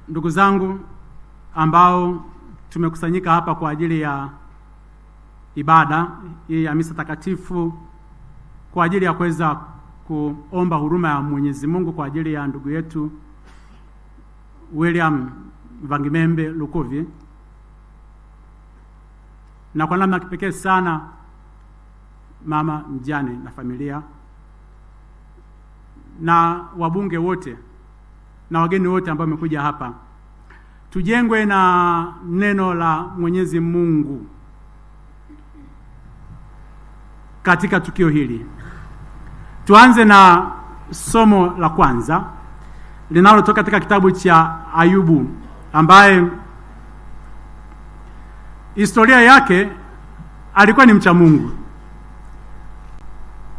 Ndugu zangu ambao tumekusanyika hapa kwa ajili ya ibada hii ya misa takatifu, kwa ajili ya kuweza kuomba huruma ya Mwenyezi Mungu kwa ajili ya ndugu yetu William Vangimembe Lukuvi, na kwa namna kipekee sana mama mjane na familia na wabunge wote na wageni wote ambao wamekuja hapa. Tujengwe na neno la Mwenyezi Mungu katika tukio hili. Tuanze na somo la kwanza linalotoka katika kitabu cha Ayubu, ambaye historia yake alikuwa ni mcha Mungu,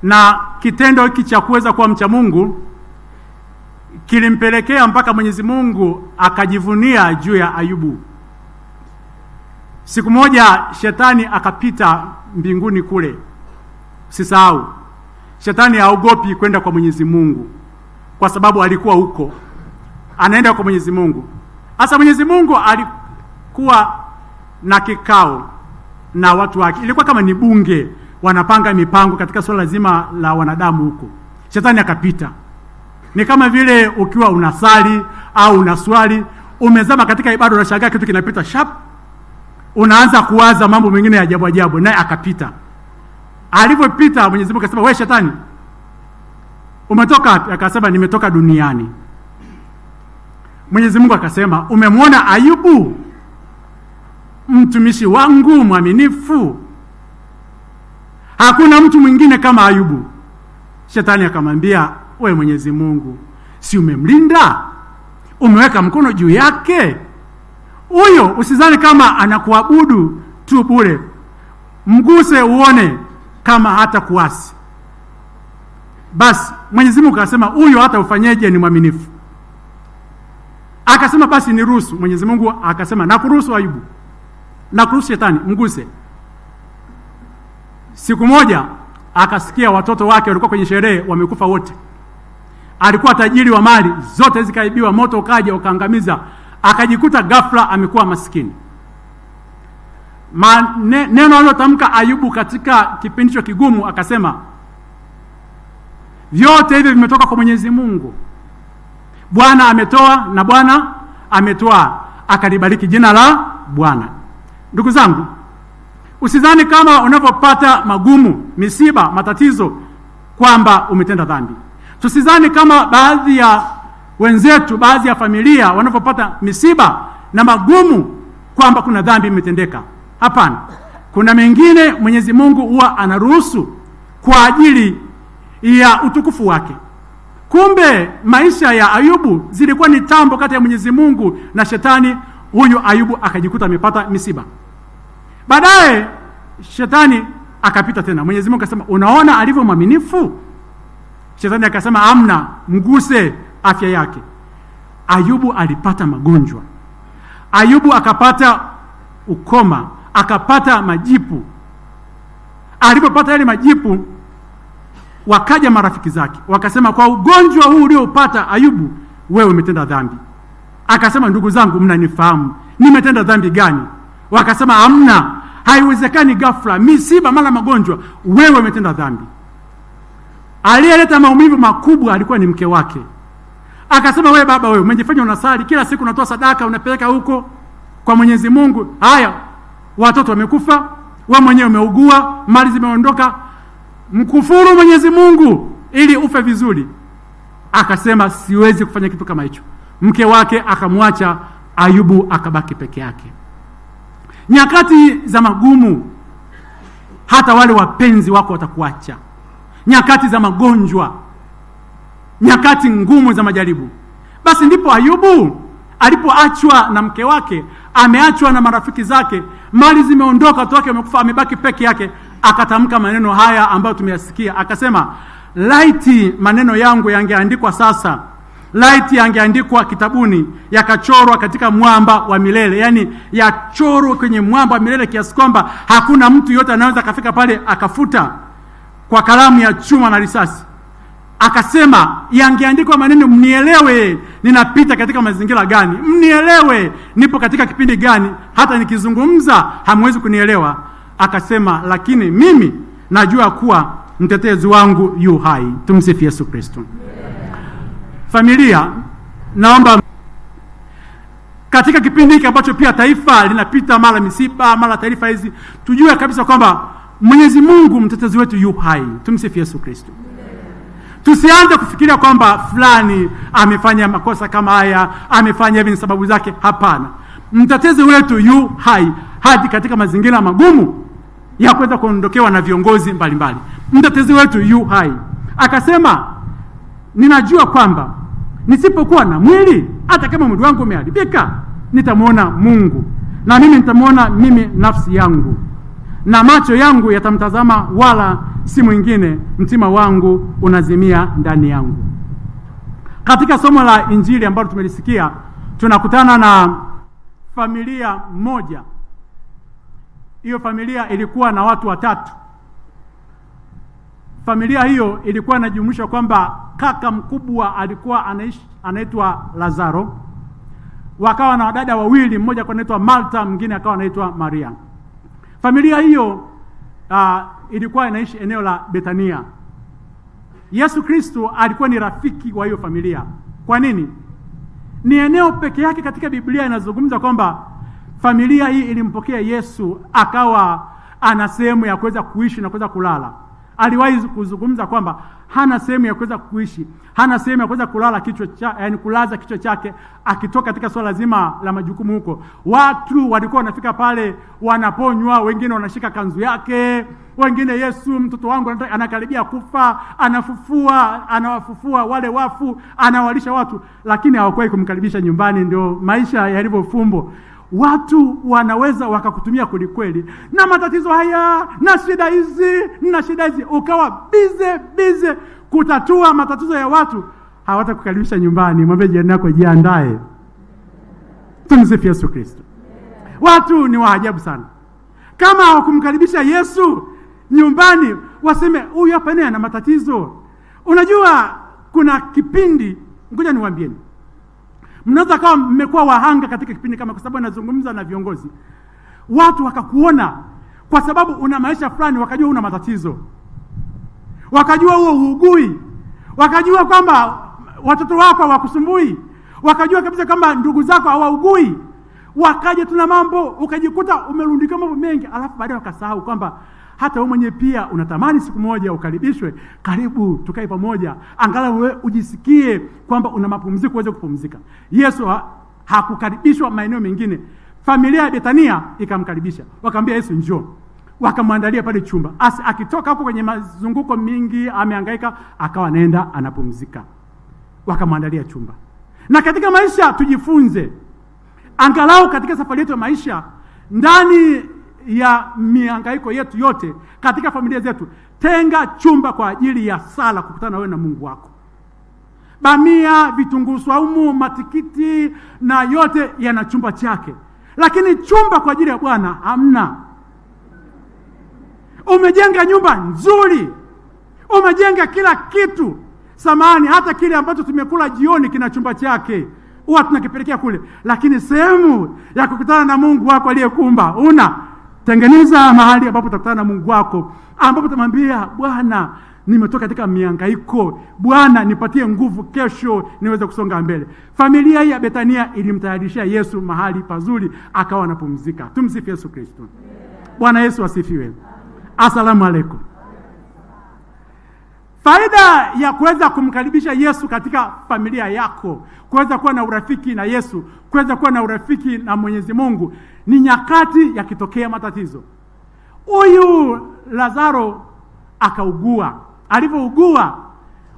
na kitendo hiki cha kuweza kuwa mcha Mungu kilimpelekea mpaka Mwenyezi Mungu akajivunia juu ya Ayubu. Siku moja shetani akapita mbinguni kule. Usisahau, shetani haogopi kwenda kwa Mwenyezi Mungu kwa sababu alikuwa huko, anaenda kwa Mwenyezi Mungu. Sasa Mwenyezi Mungu alikuwa na kikao na watu wake, ilikuwa kama ni bunge, wanapanga mipango katika swala zima la wanadamu huko. Shetani akapita. Ni kama vile ukiwa unasali au unaswali, umezama katika ibada, unashangaa kitu kinapita sharp, unaanza kuwaza mambo mengine ya ajabu ajabu, naye akapita. Alipopita Mwenyezi Mungu akasema, "Wewe shetani, umetoka wapi?" Akasema, "Nimetoka duniani." Mwenyezi Mungu akasema, "Umemwona Ayubu, mtumishi wangu mwaminifu? Hakuna mtu mwingine kama Ayubu." Shetani akamwambia, "Wewe Mwenyezi Mungu, si umemlinda? Umeweka mkono juu yake? Huyo usizani kama anakuabudu tu bure. Mguse uone kama hata kuasi." Basi Mwenyezi Mungu akasema, "Huyo hata ufanyeje ni mwaminifu." Akasema, "Basi niruhusu." Mwenyezi Mungu akasema, "Nakuruhusu Ayubu. Nakuruhusu shetani, mguse." Siku moja akasikia watoto wake walikuwa kwenye sherehe, wamekufa wote. Alikuwa tajiri wa mali zote zikaibiwa, moto ukaja ukaangamiza, akajikuta ghafla amekuwa maskini. Neno alilotamka Ayubu katika kipindi hicho kigumu, akasema, "Vyote hivi vimetoka kwa Mwenyezi Mungu. Bwana ametoa na Bwana ametoa." Akalibariki jina la Bwana. Ndugu zangu, usidhani kama unapopata magumu, misiba, matatizo kwamba umetenda dhambi. Tusidhani kama baadhi ya wenzetu, baadhi ya familia wanapopata misiba na magumu kwamba kuna dhambi imetendeka. Hapana. Kuna mengine Mwenyezi Mungu huwa anaruhusu kwa ajili ya utukufu wake. Kumbe maisha ya Ayubu zilikuwa ni tambo kati ya Mwenyezi Mungu na shetani. Huyu Ayubu akajikuta amepata misiba. Baadaye shetani akapita tena. Mwenyezi Mungu akasema, "Unaona alivyo mwaminifu?" Shetani akasema, "Amna, mguse afya yake." Ayubu alipata magonjwa. Ayubu akapata ukoma, akapata majipu. Alipopata yale majipu, wakaja marafiki zake wakasema, "Kwa ugonjwa huu uliopata Ayubu, wewe umetenda dhambi." Akasema, "Ndugu zangu, mnanifahamu, nimetenda dhambi gani?" Wakasema, "Amna, haiwezekani, ghafla misiba mara magonjwa, wewe umetenda dhambi." Aliyeleta maumivu makubwa alikuwa ni mke wake. Akasema, "Wewe baba, wewe umejifanya unasali kila siku, unatoa sadaka, unapeleka huko kwa Mwenyezi Mungu. Haya, watoto wamekufa, wewe mwenyewe umeugua, mali zimeondoka. Mkufuru Mwenyezi Mungu ili ufe vizuri." Akasema, "Siwezi kufanya kitu kama hicho." Mke wake akamwacha, Ayubu akabaki peke yake. Nyakati za magumu, hata wale wapenzi wako watakuacha. Nyakati za magonjwa, nyakati ngumu za majaribu. Basi ndipo Ayubu alipoachwa na mke wake, ameachwa na marafiki zake, mali zimeondoka, watu wake wamekufa, amebaki peke yake. Akatamka maneno haya ambayo tumeyasikia. Akasema, "Laiti maneno yangu yangeandikwa sasa, laiti yangeandikwa kitabuni, yakachorwa katika mwamba wa milele." Yani yachorwa kwenye mwamba wa milele kiasi kwamba hakuna mtu yote anaweza kafika pale akafuta kwa kalamu ya chuma na risasi. akasema yangeandikwa maneno mnielewe ninapita katika mazingira gani, mnielewe nipo katika kipindi gani, hata nikizungumza hamwezi kunielewa. Akasema lakini mimi najua kuwa mtetezi wangu yu hai. Tumsifu Yesu Kristo. Familia, naomba katika kipindi hiki ambacho pia taifa linapita mara misiba, mara taarifa hizi, tujue kabisa kwamba Mwenyezi Mungu mtetezi wetu yu hai. Tumsifu Yesu Kristo. Tusianze kufikiria kwamba fulani amefanya makosa kama haya, amefanya hivi ni sababu zake. Hapana. Mtetezi wetu yu hai hadi katika mazingira magumu ya kuweza kuondokewa na viongozi mbalimbali. Mtetezi wetu yu hai. Akasema ninajua kwamba nisipokuwa na mwili, hata kama mwili wangu umeharibika, nitamuona Mungu, na mimi nitamuona mimi nafsi yangu, na macho yangu yatamtazama wala si mwingine, mtima wangu unazimia ndani yangu. Katika somo la Injili ambalo tumelisikia, tunakutana na familia moja. Hiyo familia ilikuwa na watu watatu. Familia hiyo ilikuwa inajumuisha kwamba kaka mkubwa alikuwa anaitwa Lazaro, wakawa na wadada wawili, mmoja anaitwa Martha, mwingine akawa anaitwa Maria. Familia hiyo ilikuwa inaishi eneo la Betania. Yesu Kristo alikuwa ni rafiki wa hiyo familia. Kwa nini? Ni eneo peke yake katika Biblia inazungumza kwamba familia hii ilimpokea Yesu, akawa ana sehemu ya kuweza kuishi na kuweza kulala. Aliwahi kuzungumza kwamba hana sehemu ya kuweza kuishi, hana sehemu ya kuweza kulala kulaza kichwa chake akitoka katika swala zima la majukumu huko. Watu walikuwa wanafika pale wanaponywa, wengine wanashika kanzu yake, wengine Yesu mtoto wangu anakaribia kufa, anawafufua wale wafu, anawalisha watu, lakini hawakuwahi kumkaribisha nyumbani. Ndio maisha yalivyofumbo. Watu wanaweza wakakutumia kweli na matatizo haya na shida hizi ukawa bize kutatua matatizo ya watu, hawatakukaribisha nyumbani. Mwambie jirani yako jiandae. Tumsifu Yesu Kristo. Watu ni waajabu sana. Kama hawakumkaribisha Yesu nyumbani, waseme huyu hapa ni ana matatizo. Unajua kuna kipindi, ngoja niwaambieni, mnaweza kama mmekuwa wahanga katika kipindi kama, kwa sababu nazungumza na viongozi. Watu wakakuona kwa sababu una maisha fulani, wakajua una matatizo, wakajua huo uugui, wakajua kwamba watoto wako hawakusumbui, wakajua kabisa kwamba ndugu zako hawaugui, wakaje tuna mambo, ukajikuta umerundika mambo mengi, alafu baadaye wakasahau kwamba hata wewe mwenyewe pia unatamani siku moja ukaribishwe. Karibu tukae pamoja, angalau wewe ujisikie kwamba una mapumziko, uweze kupumzika. Yesu hakukaribishwa maeneo mengine. Familia ya Betania ikamkaribisha, wakamwambia Yesu njoo, wakamwandalia pale chumba. Akitoka hapo kwenye mazunguko mingi, amehangaika, akawa anaenda anapumzika, wakamwandalia chumba. Na katika maisha tujifunze, angalau katika safari yetu ya maisha, ndani ya mihangaiko yetu yote, katika familia zetu, tenga chumba kwa ajili ya sala, kukutana wewe na Mungu wako. Bamia, vitunguu saumu, matikiti na yote yana chumba chake, lakini chumba kwa ajili ya Bwana hamna. Umejenga nyumba nzuri, umejenga kila kitu, samani hata kile ambacho tumekula jioni kina chumba chake, huwa tunakipelekea kule, lakini sehemu ya kukutana na Mungu wako aliyekuumba una. Tengeneza mahali ambapo utakutana na Mungu wako, ambapo utamwambia Bwana, nimetoka katika mihangaiko, Bwana nipatie nguvu kesho niweze kusonga mbele. Familia hii ya Betania ilimtayarishia Yesu mahali pazuri, akawa anapumzika. Tumsifu Yesu Kristo. Bwana Yesu asifiwe. Asalamu alaykum. Faida ya kuweza kumkaribisha Yesu katika familia yako, kuweza kuwa na urafiki na Yesu, kuweza kuwa na urafiki na Mwenyezi Mungu, ni nyakati yakitokea matatizo. Huyu Lazaro akaugua. Alipougua,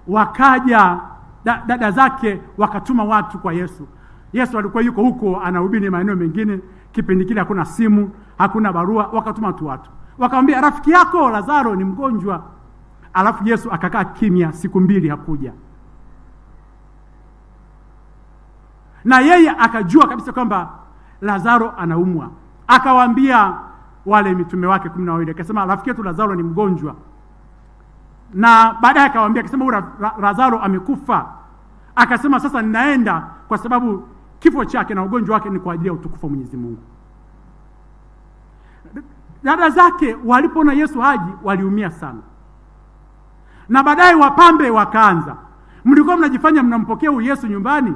wakaja dada zake wakatuma watu kwa Yesu. Yesu alikuwa yuko huko anahubiri maeneo mengine, kipindi kile hakuna simu, hakuna barua, wakatuma tu watu. Wakamwambia rafiki yako Lazaro ni mgonjwa. Alafu Yesu akakaa kimya siku 2 hakuja. Na yeye akajua kabisa kwamba Lazaro anaumwa. Akawaambia wale mitume wake 12, akasema rafiki yetu Lazaro ni mgonjwa. na baadaye akawaambia, akasema Lazaro amekufa. Akasema sasa ninaenda kwa sababu kifo chake na ugonjwa wake ni kwa ajili ya utukufu wa Mwenyezi Mungu. Dada zake walipoona Yesu haji waliumia sana. Na baadaye wapambe wakaanza, mlikuwa mnajifanya mnampokea Yesu nyumbani,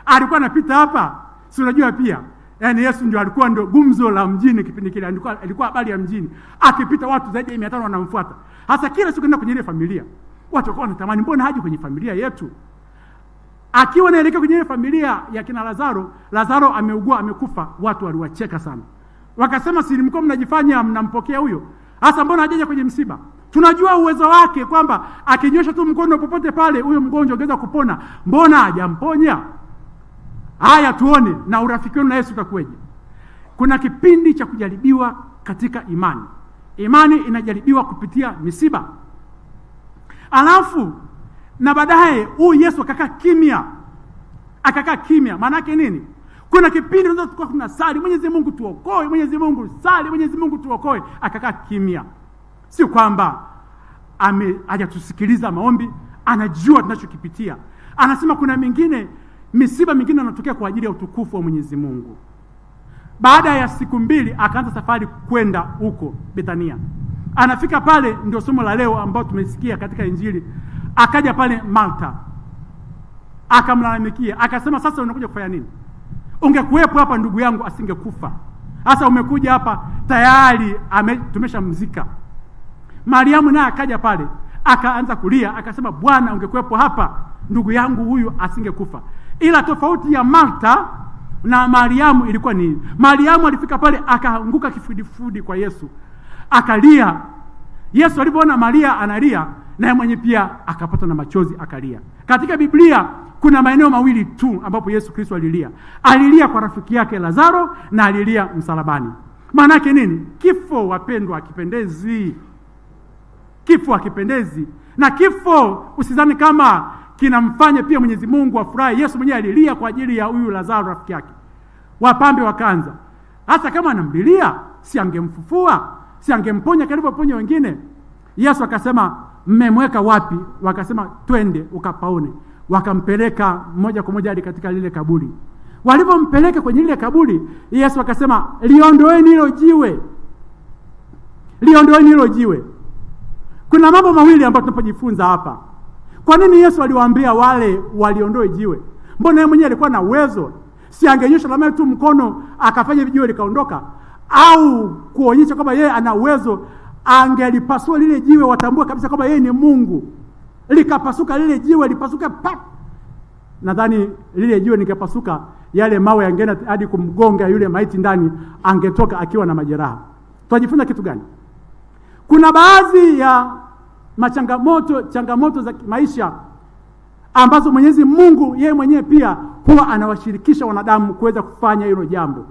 alikuwa anapita hapa, si unajua pia. Yaani Yesu ndio gumzo la mjini kipindi kile, alikuwa habari ya mjini. Akipita watu zaidi ya 500 wanamfuata. Hasa kila siku kwenda kwenye ile familia, watu walikuwa wanatamani mbona haji kwenye familia yetu. Akiwa anaelekea kwenye ile familia ya kina Lazaro ameugua, amekufa, watu waliwacheka sana. Wakasema si mlikuwa mnajifanya mnampokea huyo? Hasa mbona hajaja kwenye msiba? Tunajua uwezo wake kwamba akinyosha tu mkono popote pale huyo mgonjwa angeweza kupona. Mbona hajamponya? Haya tuone na urafiki wenu na Yesu utakuwaje. Kuna kipindi cha kujaribiwa katika imani. Imani inajaribiwa kupitia misiba. Alafu na baadaye huyu Yesu akakaa kimya. Maana yake nini? Kuna kipindi tunaweza tukua tunasali, Mwenyezi Mungu tuokoe, Mwenyezi Mungu sali, Mwenyezi Mungu tuokoe, akakaa kimya. Si kwamba hajatusikiliza maombi, anajua tunachokipitia. Anasema kuna misiba mingine inatokea kwa ajili ya utukufu wa Mwenyezi Mungu. Baada ya siku 2 akaanza safari kwenda huko Bethania. Anafika pale, ndio somo la leo ambao tumesikia katika Injili. Akaja pale Martha, akamlalamikia, akasema sasa unakuja kufanya nini? Ungekuwepo hapa ndugu yangu asingekufa. Sasa umekuja hapa tayari tumeshamzika. Mariamu naye akaja pale, akaanza kulia, akasema Bwana, ungekuwepo hapa ndugu yangu huyu asingekufa. Ila tofauti ya Martha na Mariamu ilikuwa ni Mariamu alifika pale akaanguka kifudifudi kwa Yesu, akalia. Yesu alipoona Maria analia, naye mwenye pia akapata na machozi akalia. Katika Biblia kuna maeneo mawili tu ambapo Yesu Kristo alilia. Alilia kwa rafiki yake Lazaro na alilia msalabani. Maana yake nini? Kifo, wapendwa, hakipendezi. Kifo hakipendezi. Na kifo usidhani kama kinamfanya pia Mwenyezi Mungu afurahi. Yesu mwenyewe alilia kwa ajili ya huyu Lazaro rafiki yake. Wapambe wakaanza, hasa kama anamlilia, si angemfufua, si angemponya karibu ponya wengine. Yesu akasema, mmemweka wapi? Wakasema, twende ukapaone. Wakampeleka moja kwa moja hadi katika lile kaburi. Walipompeleka kwenye lile kaburi, Yesu akasema, liondoeni hilo jiwe. Liondoeni hilo jiwe. Kuna mambo mawili ambayo tunapojifunza hapa. Kwa nini Yesu aliwaambia wale waliondoe jiwe? Mbona yeye mwenyewe alikuwa na uwezo? Si angenyosha labda tu mkono akafanya jiwe likaondoka? Au kuonyesha kwamba yeye ana uwezo, angelipasua lile jiwe, watambua kabisa kwamba yeye ni Mungu. Likapasuka lile jiwe, lipasuka pap. Nadhani lile jiwe likapasuka, yale mawe yangeenda hadi kumgonga yule maiti ndani, angetoka akiwa na majeraha. Tunajifunza kitu gani? Kuna baadhi ya changamoto za maisha ambazo Mwenyezi Mungu yeye mwenyewe pia huwa anawashirikisha wanadamu kuweza kufanya hilo jambo.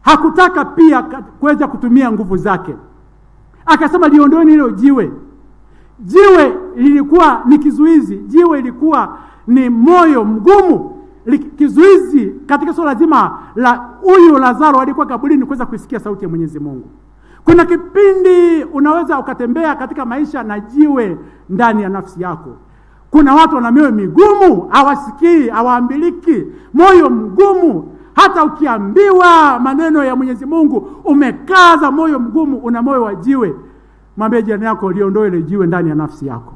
Hakutaka pia kuweza kutumia nguvu zake. Akasema liondoeni hilo jiwe. Jiwe lilikuwa ni kizuizi. Jiwe lilikuwa ni moyo mgumu. Kizuizi katika swala zima la huyu Lazaro alikuwa kaburini kuweza kusikia sauti ya Mwenyezi Mungu. Kuna kipindi unaweza ukatembea katika maisha na jiwe ndani ya nafsi yako. Kuna watu wana mioyo migumu, hawasikii, hawaambiliki, moyo mgumu. Hata ukiambiwa maneno ya Mwenyezi Mungu, umekaza moyo mgumu, una moyo wa jiwe. Mwambie jirani yako liondoe ile jiwe ndani ya nafsi yako.